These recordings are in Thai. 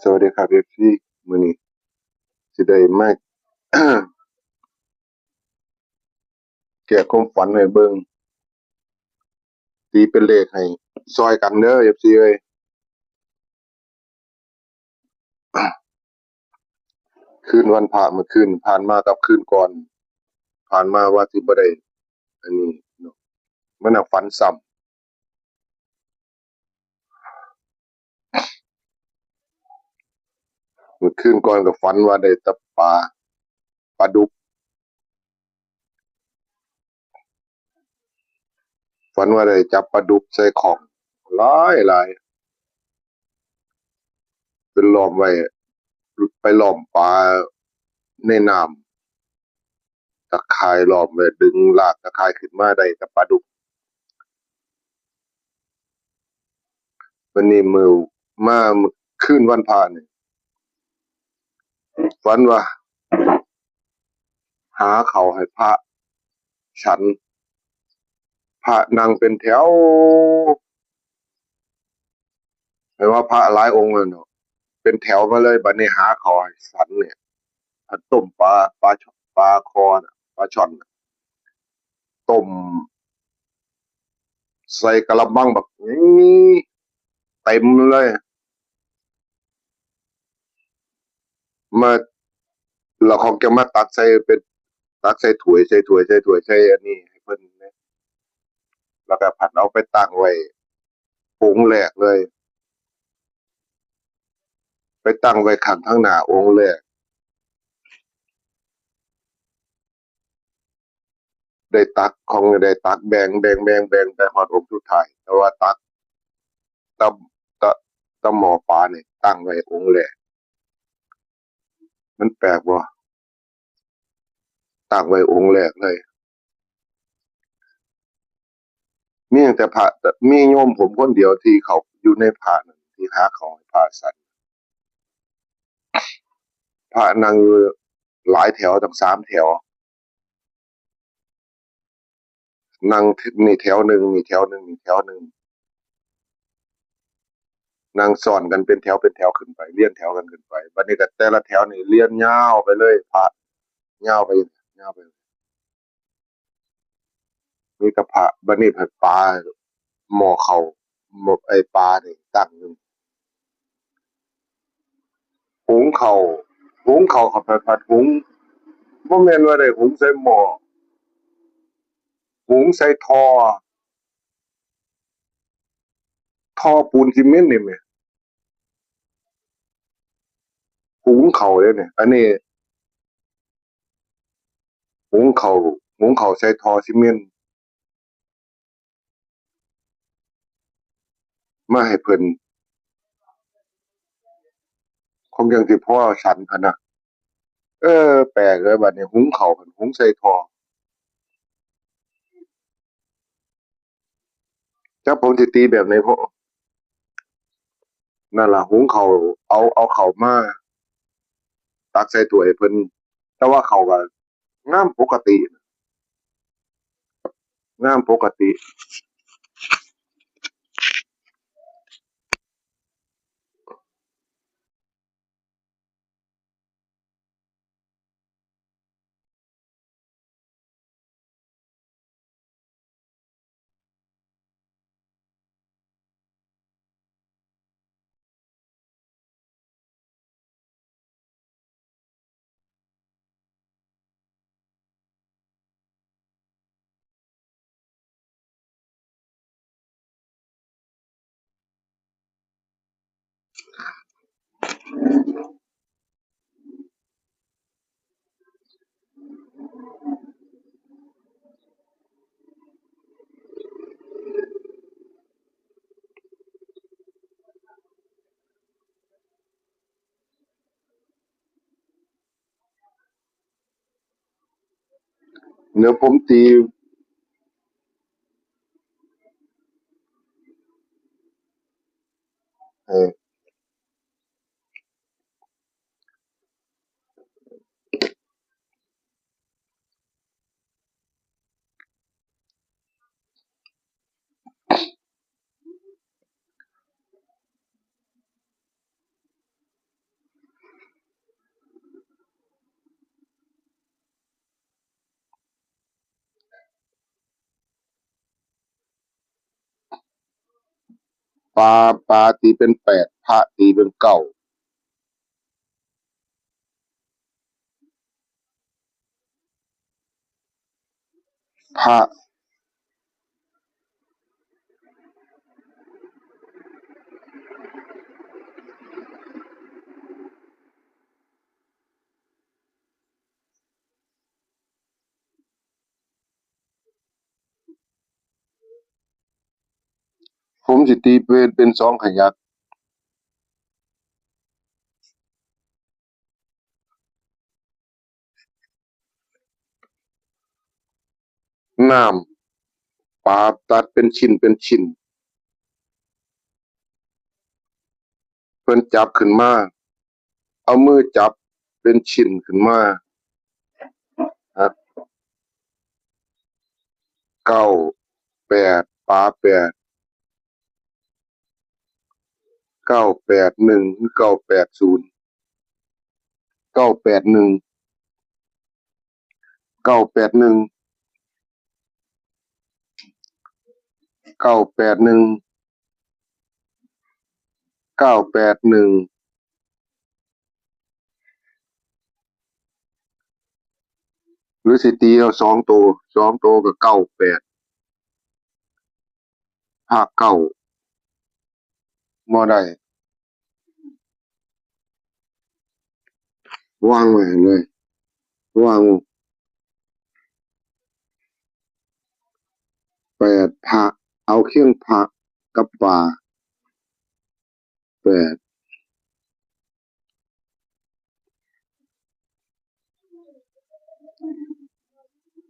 สวัสดีครับเอฟซีมื้อนี้สิได้มา แก้ความฝันให้เบิ่งตีเป็นเลขให้ซอยกันเด้อเอฟซีเอ้ยคืนวันพระเมื่อคืนผ่านมากับคืนก่อนผ่านมาว่าสิบ่ได้อันนี้เนาะมันน่ะฝันซ้ำเมื่อคืนก่อนก็ฝันว่าได้แต่ปลาดุกฝันว่าได้จับปลาดุกใส่ของหลายเป็นล้อมไว้ไปล้อมปลาในน้ำตะข่ายล้อมไว้ดึงลากตะข่ายขึ้นมาได้แต่ปลาดุกวันนี้มื้อคืนวันพระนี่ฝันว่าหาข้าวให้พระฉันพระนั่งเป็นแถวไม่ว่าพระหลายองค์เลยเนาะเป็นแถวมาเลยบัดนี้หาข้าวให้ฉันเนี่ยต้มปลาคอน่ะปลาช่อนน่ะต้มใส่กะละมังแบบนี้เต็มเลยมาแล้วเขาจะมาตักใส่เป็นตักใส่ถ้วยใส่อันนี้ให้เพิ่นนะแล้วก็ผัดเอาไปตั้งไว้องค์แรกเลยไปตั้งไว้ข้างหน้าองค์แรกได้ตักแบ่งไปฮอดองค์สุดท้ายแต่ว่าตักตำตะหม้อปลานี่ตั้งไว้องค์แรกมันแปลกบ่ตั้งไว้องค์แรกเลยมีตั้งแต่พระแต่มีโยมผมคนเดียวที่เขาอยู่ในพระนั่นที่หาของให้พระฉันพระนั่งอยู่หลายแถวตั้ง3 แถวนั่งนี่แถวหนึ่งนี่แถวหนึ่งนี่แถวหนึ่งนั่งซ้อนกันเป็นแถวขึ้นไปเรียงแถวกันขึ้นไปบัดนี้ก็แต่ละแถวนี่เรียงยาวไปเลยพระยาวไปยาวไปมีแต่พระบัดนี้ผัดปลาหม้อข้าวหม้อไอ้ปลานี่ตั้งอยู่หุงข้าวเข้าไปผัดหุงบ่แม่นว่าได้หุงใส่หม้อหุงใส่ท่อปูนซีเมนต์นี่แหมหุงข้าวเลยเนี่ยอันนี้หุงข้าวใส่ท่อซีเมนต์มาให้เพิ่นคงจังสิพอฉันหั้นน่ะแปลกเลยบัดนี้หุงข้าวเพิ่นหุงใส่ท่อจักผมสิตีแบบไหนพอนั่นล่ะหุงข้าวเอาข้าวมาตักใส่ถ้วยให้เพิ่นแต่ว่าข้าวก็งามปกติงามปกติเดี๋ยวผมตีให้ ปลาตีเป็น8พระตีเป็น9พระผมสิตีเป็น2ขยักน้ำปลาตัดเป็นชิ้นเป็นชิ้นเพิ่นจับขึ้นมาเอามือจับเป็นชิ้นขึ้นมาครับ9 8ปลา8 981หรือ980981981 981 981หรือสิตีเอา2 ตัวก็98ภาค9บ่ได้วางไว้เลยวาง8พระเอาเคียงพระกับปลา8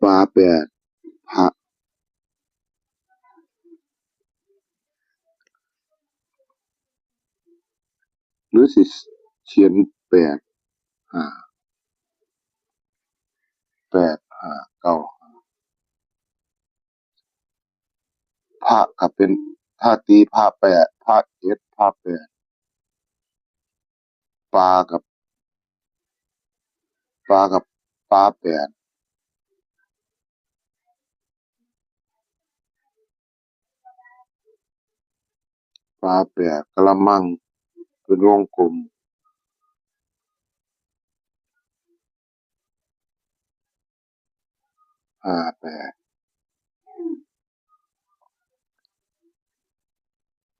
ปลา8พระหรือสิเขียน8 5 8 5 9พระก็เป็นถ้าตีพระ8พระ7พระ8ปลากับปลา8ปลา8กะละมังเป็นวงกลม58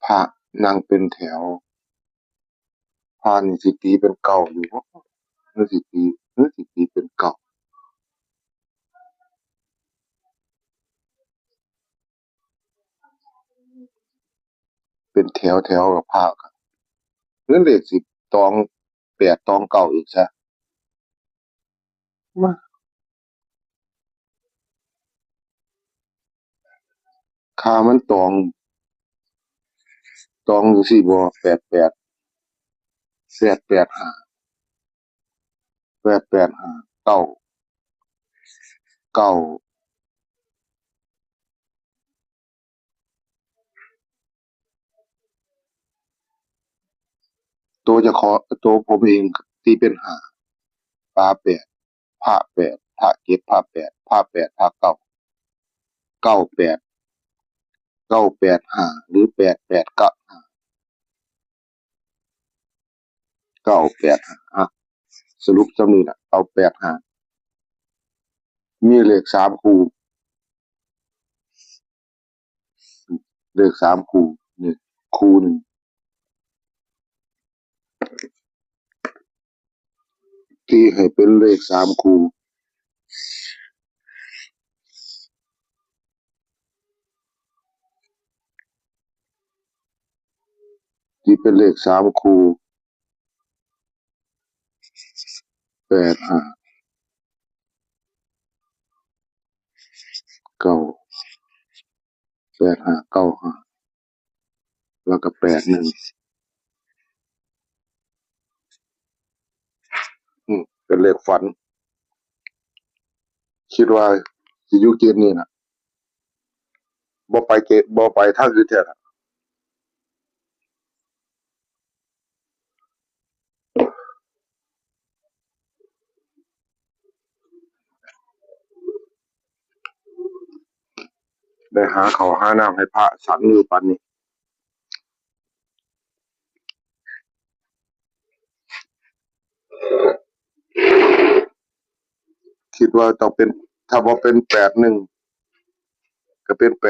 พระนั่งเป็นแถวพระนี่สิตีเป็น9อยู่บ่หรือสิตีเป็น9เป็นแถวกับพระก็หรือเลข10ตอง8ตอง9อีกซะมาค่ามันตองจั่งซี้บ่88 885 885 9 9ตัวเจ้าของตัวผมเองตีเป็น5ปลา8พระ8พระ7พระ8พระ8พระ9 98 985หรือ889 985สรุปซ้ำนี้ล่ะเอา85มีเลข3คู่เลข3คู่นี่คู่หนึ่งตีให้เป็นเลข3คู่ตีเป็นเลข3คู่85 9 85 95แล้วก็81เป็นเลขฝันคิดว่าสิอยู่เกณฑ์นี้น่ะบ่ไปทางอื่นแท้ล่ะได้หาข้าวหาน้ำให้พระฉันอยู่ปานนี้ ว่าต้องเป็นถ้าบ่เป็น81ก็เป็น85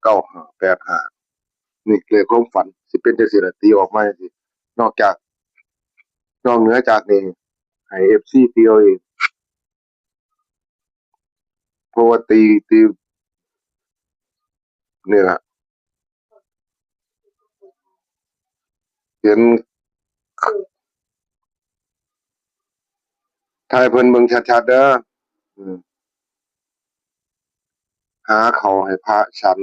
95 85นี่เลขความฝันสิเป็นจังซี่ล่ะตีออกมาจังซี่นอกจากนอกเหนือจากนี้ให้ FC ตีเอาเองเพราะว่าตีนี่ล่ะเห็นถ่ายเพิ่นเบิ่งชัดๆเด้ออืมหาข้าวให้พระฉัน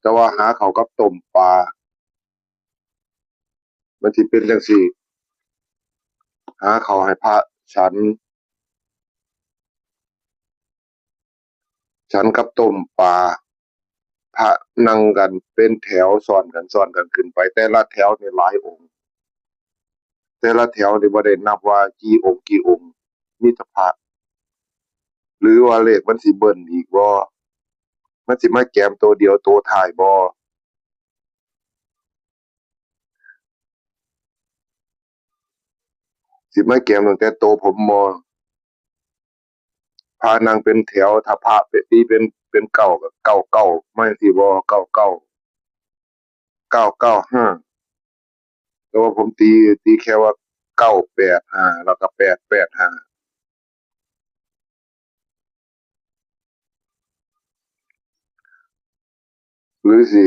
แต่ว่าหาข้าวกับต้มปลามันสิเป็นจังซี่หาข้าวให้พระฉันกับต้มปลาพระนั่งกันเป็นแถวซ้อนกันขึ้นไปแต่ละแถวนี่หลายองค์แต่ละแถวนี่บ่ได้นับว่ากี่องค์มีแต่พระหรือว่าเลขมันสิเบิ้นอีกบ่มันสิมาแกมตัวเดียวตัวท้ายบ่สิมาแกมตั้งแต่โตวผมบ่พระนั่งเป็นแถวถ้าพระเป็นตีเป็นเก้าก็99มาจั่งซี้บ่99 995แต่ว่าผมตีแค่ว่า985แล้วก็885หรือสิ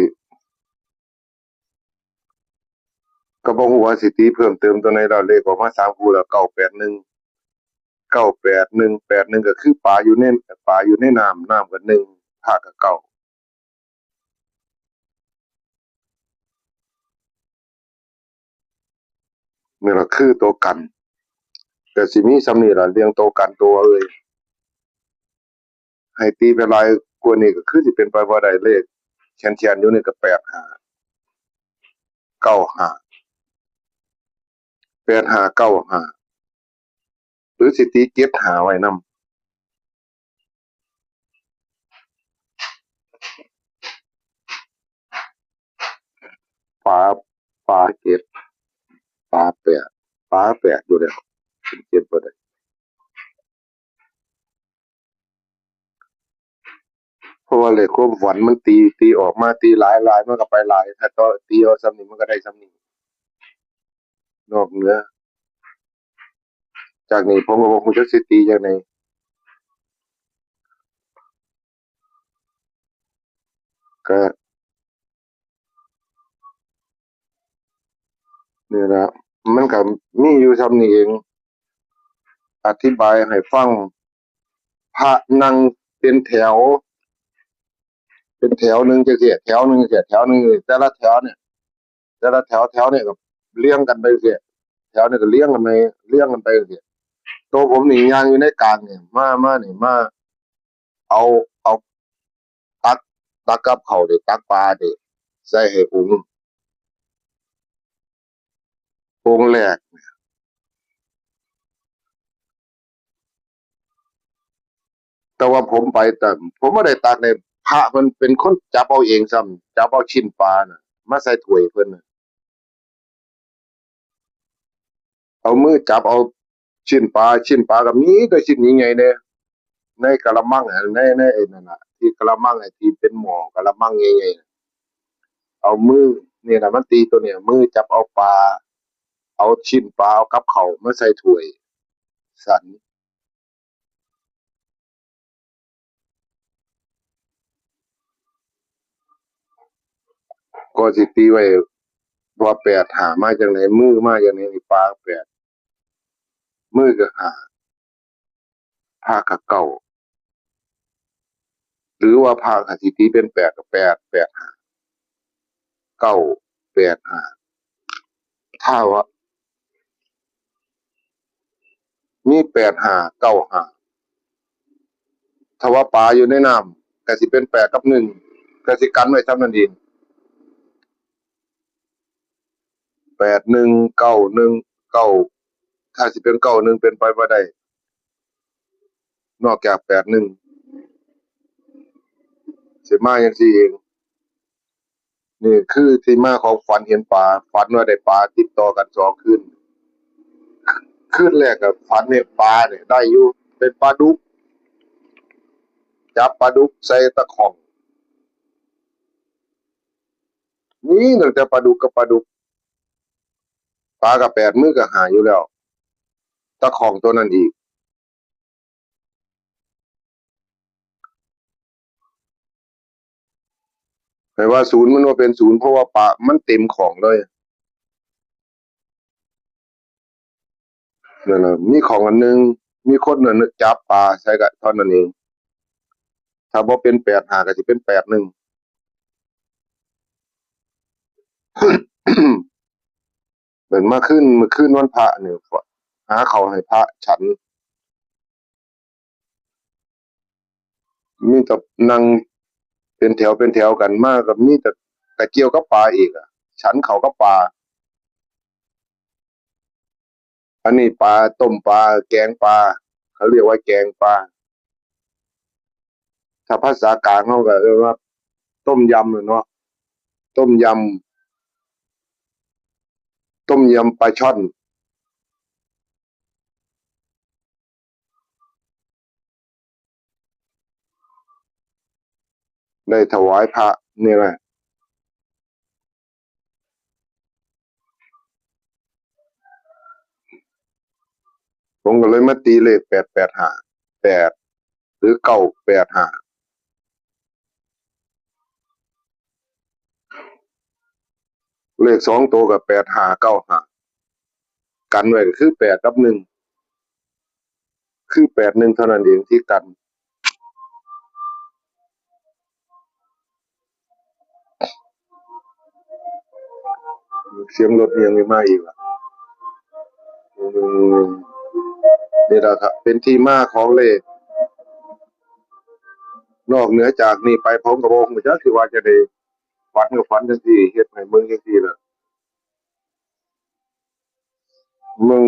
ก็บ่ฮู้ว่าสิตีเพิ่มเติมตัวไหนแล้วเลขออกมา3คู่แล้ว981ก็คือปลาอยู่ในน้ำก็1พระก็เก้านี่ล่ะคือตัวกันก็สิมีส่ำนี้ล่ะเรื่องตัวกันตัวเอ่ยให้ตีไปหลายกว่านี้ก็คือสิเป็นไปบ่ได้เลขแคนๆอยู่นี่ก็85 95 8595หรือสิตี75ไว้นำปลาปลาเจ็ดปลาแปดปลาแปดอยู่แล้วเป็นเจ็ดบ่ได้เพราะว่าเลขความฝันมันตีออกมาตีหลายมันก็ไปหลายถ้าต่อตีเอาส่ำนี้มันก็ได้ส่ำนี้นอกเหนือจากนี้ผมก็บ่ฮู้จักสิตีจั่งใดก็นี่ล่ะมันก็มีอยู่ส่ำนี้เองอธิบายให้ฟังพระนั่งเป็นแถวหนึ่งจังซี่แถวหนึ่งจังซี่แถวหนึ่งแต่ละแถวเนี่ยแต่ละแถวเนี่ยก็เรียงกันไปจังซี่แถวเนี่ยก็เรียงกันไปจังซี่ตัวผมนี่ย่างอยู่ในกลางนี่มานี่มาเอาตักกับข้าวนี่ตักปลานี่ใส่ให้องค์แรกแต่ว่าผมไปแต่ผมบ่ได้ตักนี่พระเพิ่นเป็นคนจับเอาเองซ้ำจับเอาชิ้นปลาน่ะมาใส่ถ้วยเพิ่นน่ะเอามือจับเอาชิ้นปลาก็มีแต่ชิ้นใหญ่ๆเด้ในกะละมังอะในไอ้นั่นน่ะที่กะละมังไอ้ที่เป็นหม้อกะละมังใหญ่ๆน่ะเอามือนี่ล่ะมันตีตัวเนี้ยมือจับเอาปลาเอาชิ้นปลาเอากับข้าวมาใส่ถ้วยสันก็สิตีไว้ว่า8 5มาจั่งใดมือมาจั่งใดนี่ปลาก็8มือก็5พระก็9หรือว่าพระก็สิตีเป็น8ก็8 8 5 9 8 5ถ้าว่ามี8 5 9 5ถ้าว่าปลาอยู่ในน้ำก็สิเป็น8กับ1ก็สิกันไว้ส่ำนั้นเอง81 91 9ถ้าสิเป็น91เป็นไปบ่ได้นอกจาก81สิมาจั่งซี้เองนี่คือที่มาของฝันเห็นปลาฝันว่าได้ปลาติดต่อกัน2 คืนแรกก็ฝันเห็นปลาเนี่ยได้อยู่เป็นปลาดุก จับปลาดุกใส่ตะข่องนี่ตั้งแต่ปลาดุกกับปลาดุกปลากับแปดมือก็หาอยู่แล้วตะข่องตัวนั้นอีกแต่ว่าศูนย์มันว่าเป็นศูนย์เพราะว่าปลามันเต็มของเลยนั่นแหละมีของอันนึงมีคนนั่นจับปลาใส่กับท่อนนั้นเองถ้าบ่เป็นแปดหาก็สิเป็นแปดหนึ่ง เหมือนมาขึ้นวันพระเนี่ยหาเขาวให้พระฉันมีแต่นั่งเป็นแถวกันมากกับมีแต่กระเจียวกับปลาอีกอ่ะฉันเขาก็ปลาอันนี้ปลาต้มปลาแกงปลาเขาเรียกว่าแกงปลาถ้าภาษากลางเขาก็เรียกว่าต้มยำเนาะต้มยต้มยำปลาช่อนได้ถวายพระนี่แหละผมก็เลยมาตีเลข8858หรือ985เลข2 ตัวกับ8595กันไว้ก็คือ8 กับ 1คือ81เท่านั้นเองที่กันเสียงรถยังไม่มาอีกอ่ะอืมนี่แหละครับเป็นที่มาของเลขนอกเหนือจากนี้ไปผมก็บ่ฮู้จักสิว่าจะได้ฝันก็ฝันจังซี่เฮ็ดให้เบิ่งจังซี่ล่ะมึง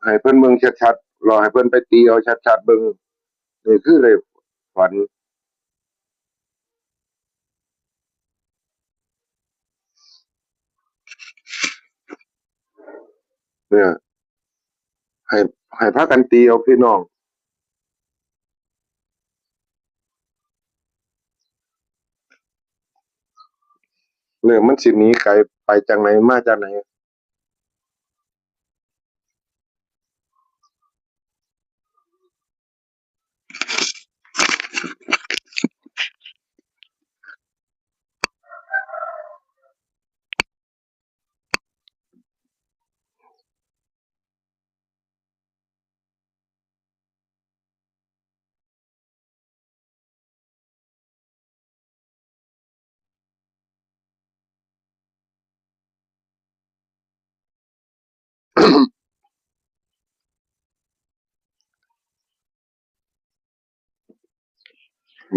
ให้เพิ่นเบิ่งชัดๆรอให้เพิ่นไปตีเอาชัดๆเบิ่งนี่คือเลขฝันเนี่ยให้ให้พากันตีเอาพี่น้องเรื่องมันสิหนีไกลไปจังไหนมาจากไหน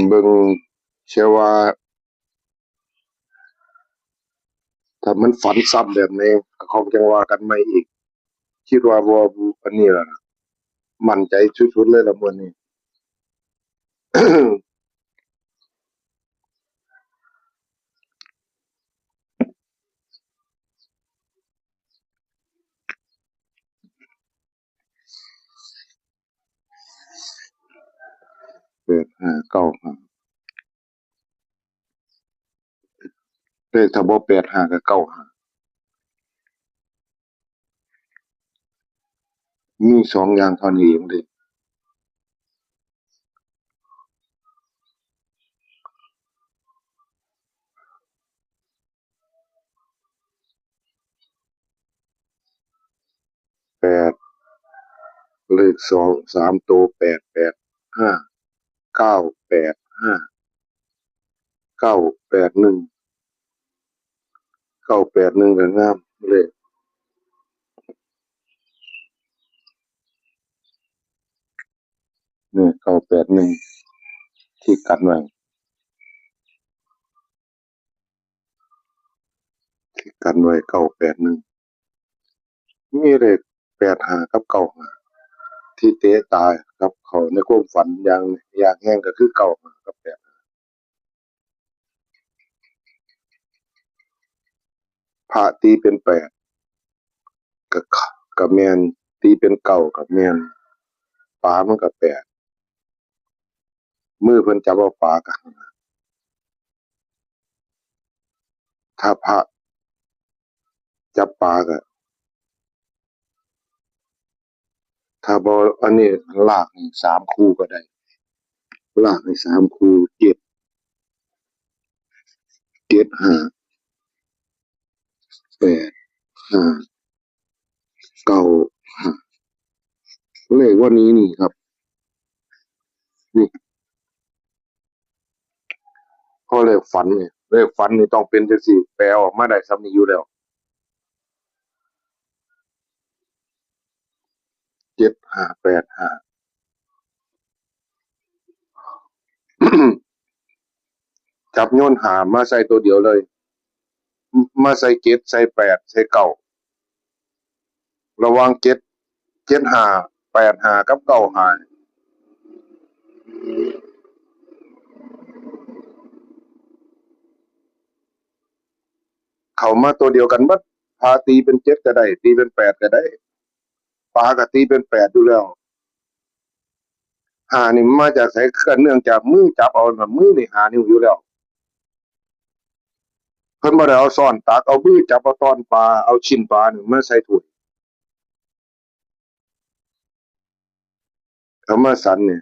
เบิ่งเชื่อว่าถ้ามันฝันซ้ำแบบนี้ก็คงจังว่ากันใหม่อีกคิดว่าบ่อันนี้ล่ะมั่นใจสุดๆเลยล่ะมื้อนี้ 8 5 9 5เลขถ้าบ่85ก็95มี2อย่างเท่านี้เองเดะ8เลข2 3 ตัว885 985 981 981ก็งามเลขนี่981ที่กันไว้ที่กันไว้981มีเลข85กับ95ที่เตะตากับเขาในความฝันอย่างแรงก็คือ95กับ85พระตีเป็น8ก็ก็แม่นตีเป็น9ก็แม่นปลามันก็8 มือเพิ่นจับเอาปลาก็ถ้าพระจับปลาก็ถ้าบ่อันนี้ลากนี่3คู่ก็ได้ลากนี่3คู่7 7 5 8 5 9 5เลขวันนี้นี่ครับนี่พอเลขฝันนี่เลขฝันนี่ต้องเป็นจังซี่แปลออกมาได้ส่ำนี้อยู่แล้ว7585 จับโยนหามาใส่ตัวเดียวเลยมาใส่7ใส่8ใส่9ระหว่าง7 75 85กับ95เข้ามาตัวเดียวกันเบิดพาตีเป็น7ก็ได้ตีเป็น8ก็ได้ปลาก็ตีเป็น8อยู่แล้วหานี่มันมาจากไสก็เนื่องจากมือจับเอาน่ะมือนี่5 นิ้วอยู่แล้วเพิ่นบ่ได้เอาช้อนตักเอามือจับเอาตอนปลาเอาชิ้นปลานี่มาใส่ถ้วยเอามาสันนี่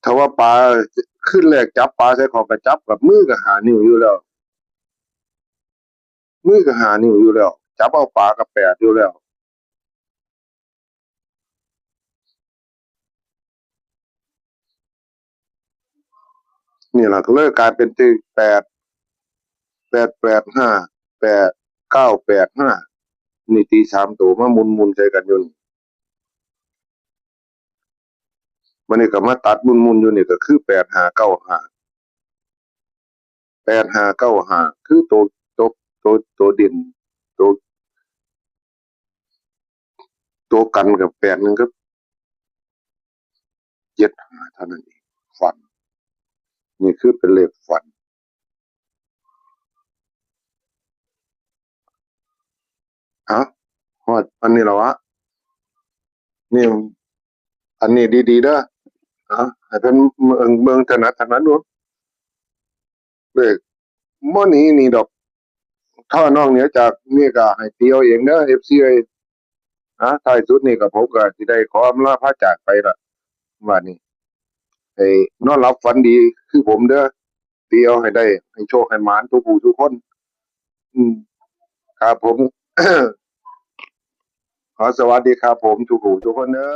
ถ้าว่าปลาขึ้นแรกจับปลาใส่ของก็จับกับมือก็5 นิ้วอยู่แล้วมือก็5 นิ้วอยู่แล้วจับเอาปลาก็8อยู่แล้วนี่ล่ะก็เลยกลายเป็นที่8 885 8 985นี่ตี3ตัวมาหมุนๆใส่กันอยู่นี่บัดนี้ก็มาตัดหมุนๆอยู่นี่ก็คือ8595 8595คือตัวเด่นตัวตัวกันกับ81กับ75เท่านั้นเองฝันนี่คือเป็นเลขฝันฮะฮอดอันนี้แล้ววะนี่อันนี้ดีๆเด้อให้เพิ่นเบิ่งถนัดดูเลขบ่หนีนี่ดอกถ้านอกเหนือจากนี่ก็ให้ตีเอาเองเด้อ FC เอ้ยท้ายสุดนี่ก็ผมก็สิได้ขออำลาพระจากไปล่ะว่านี่ให้นอนหลับฝันดีคือผมเด้อตีเอาให้ได้ให้โชคให้หมานทุกผู้ทุกคนอืมครับผม ขอสวัสดีครับผมทุกผู้ทุกคนเด้อ